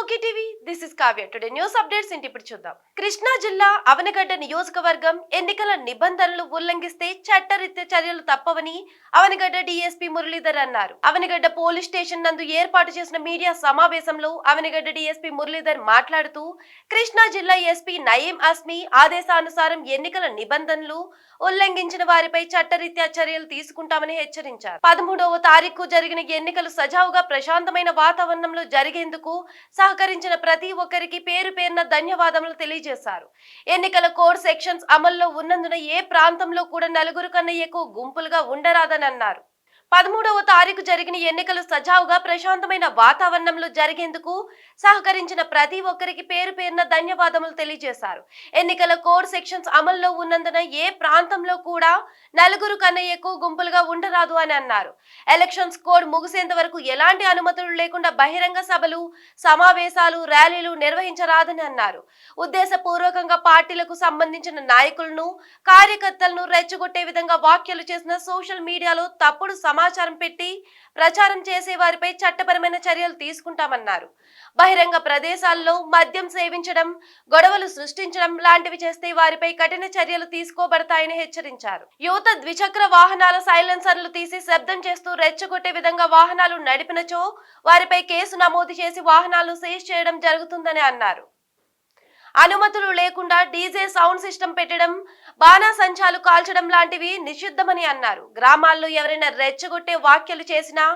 Okay TV this is Kavya. Today news updates ఏంటి ఇప్పుడు చూద్దాం. కృష్ణా జిల్లా అవనిగడ్డ నియోజకవర్గం ఎన్నికల నిబంధనలు ఉల్లంఘిస్తే చట్టరీత్యా చర్యలు తప్పవని అవనిగడ్డ డీఎస్పీ మురళీధర్ అన్నారు. అవనిగడ్డ పోలీస్ స్టేషన్ నందు ఏర్పాటు చేసిన మీడియా సమావేశంలో అవనిగడ్డ డీఎస్పీ మురళీధర్ మాట్లాడుతూ కృష్ణా జిల్లా ఎస్పీ నయీం అస్మి ఆదేశానుసారం ఎన్నికల నిబంధనలు ఉల్లంఘించిన వారిపై చట్టరీత్యా చర్యలు తీసుకుంటామని హెచ్చరించారు. 13వ తారీఖు జరిగిన ఎన్నికలు సజావుగా ప్రశాంతమైన వాతావరణంలో జరిగేందుకు సహకరించిన ప్రతి ఒక్కరికి పేరు పేరున ధన్యవాదములు తెలియజేశారు. ఎన్నికల కోడ్ సెక్షన్స్ అమల్లో ఉన్నందున ఏ ప్రాంతంలో కూడా నలుగురు కన్నా ఎక్కువ గుంపులుగా ఉండరాదని అన్నారు. 13వ తారీఖు జరిగిన ఎన్నికలు సజావుగా ప్రశాంతమైన వాతావరణంలో జరిగేందుకు సహకరించిన ప్రతి ఒక్కరికి పేరు పేరున ధన్యవాదములు తెలియజేశారు. ఎన్నికల కోడ్ సెక్షన్స్ అమల్లో ఉన్నందున ఏ ప్రాంతంలో కూడా నలుగురు కన్నా ఎక్కువ గుంపులుగా ఉండరాదు అని అన్నారు. ఎలక్షన్స్ కోడ్ ముగిసేంత వరకు ఎలాంటి అనుమతులు లేకుండా బహిరంగ సభలు, సమావేశాలు, ర్యాలీలు నిర్వహించరాదని అన్నారు. ఉద్దేశపూర్వకంగా పార్టీలకు సంబంధించిన నాయకులను, కార్యకర్తలను రెచ్చగొట్టే విధంగా వ్యాఖ్యలు చేసిన సోషల్ మీడియాలో తప్పుడు సమాచారం పెట్టి ప్రచారం చేసే వారిపై చట్టపరమైన చర్యలు తీసుకుంటామన్నారు. బహిరంగ ప్రదేశాల్లో మద్యం సేవించడం, గొడవలు సృష్టించడం లాంటివి చేస్తే వారిపై కఠిన చర్యలు తీసుకోబడతాయని హెచ్చరించారు. యువత ద్విచక్ర వాహనాల సైలెన్సర్లు తీసి శబ్దం చేస్తూ రెచ్చగొట్టే విధంగా వాహనాలు నడిపినచో వారిపై కేసు నమోదు చేసి వాహనాలు సీజ్ చేయడం జరుగుతుందని అన్నారు. అనుమతులు లేకుండా డీజే సౌండ్ సిస్టమ్ పెట్టడం, బాణాసంచాలు కాల్చడం లాంటివి నిషిద్ధమని అన్నారు. గ్రామాల్లో ఎవరైనా రెచ్చగొట్టే వ్యాఖ్యలు చేసినా,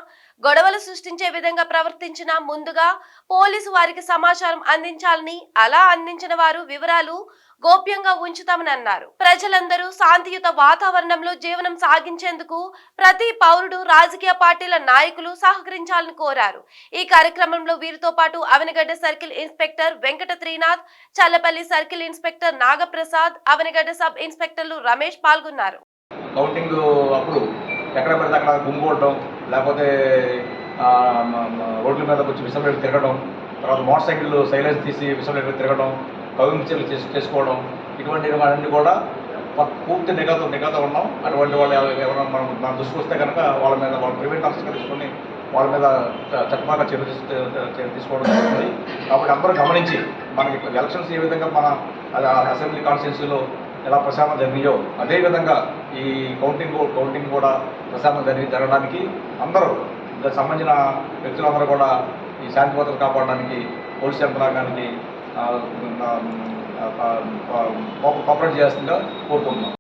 గొడవలు సృష్టించే విధంగా ప్రవర్తించినా ముందుగా పోలీసు వారికి సమాచారం అందించాలని, అలా అందించిన వారు వివరాలు గోప్యంగా ఉంచుతామని అన్నారు. ప్రజలందరూ శాంతియుత వాతావరణంలో జీవనం సాగించేందుకు ప్రతి పౌరుడు, రాజకీయ పార్టీల నాయకులు సహకరించాలని కోరారు. ఈ కార్యక్రమంలో వీరితో పాటు Avanigadda circle inspector Venkata Trinath, Challapalli circle inspector Nagaprasad, Avanigadda sub ఇన్స్పెక్టర్లు రమేష్ పాల్గొన్నారు. కౌంటింగ్ అప్పుడు ఎక్కడ పడితే అక్కడ గుంపుకోవడం, లేకపోతే రోడ్ల మీద వచ్చి విసంబడి తిరగడం, తర్వాత మోటార్ సైకిల్ సైలెన్స్ తీసి విసంబడి తిరగడం, కవించలు చేసుకోవడం, ఇటువంటి అన్నీ కూడా పూర్తి నిఘాతో ఉన్నాం. అటువంటి వాళ్ళు ఎవరైనా మన దృష్టికి వస్తే కనుక వాళ్ళ మీద వాళ్ళు ప్రివెంట్ ఆఫీస్గా తీసుకొని వాళ్ళ మీద చట్టపరంగా చర్య తీసుకోవడం జరుగుతుంది. కాబట్టి అందరూ గమనించి మనకి ఎలక్షన్స్ ఏ విధంగా మన అసెంబ్లీ కాన్స్టిట్యున్సీలో ఎలా ప్రశాంతం జరిగినాయో అదేవిధంగా ఈ కౌంటింగ్ కూడా ప్రశాంతం జరగడానికి అందరూ దానికి సంబంధించిన వ్యక్తులందరూ కూడా ఈ శాంతి భద్రతలు కాపాడడానికి పోలీస్ యంత్రాంగానికి కోఆపరేట్ చేయాల్సిందిగా కోరుకుంటున్నాం.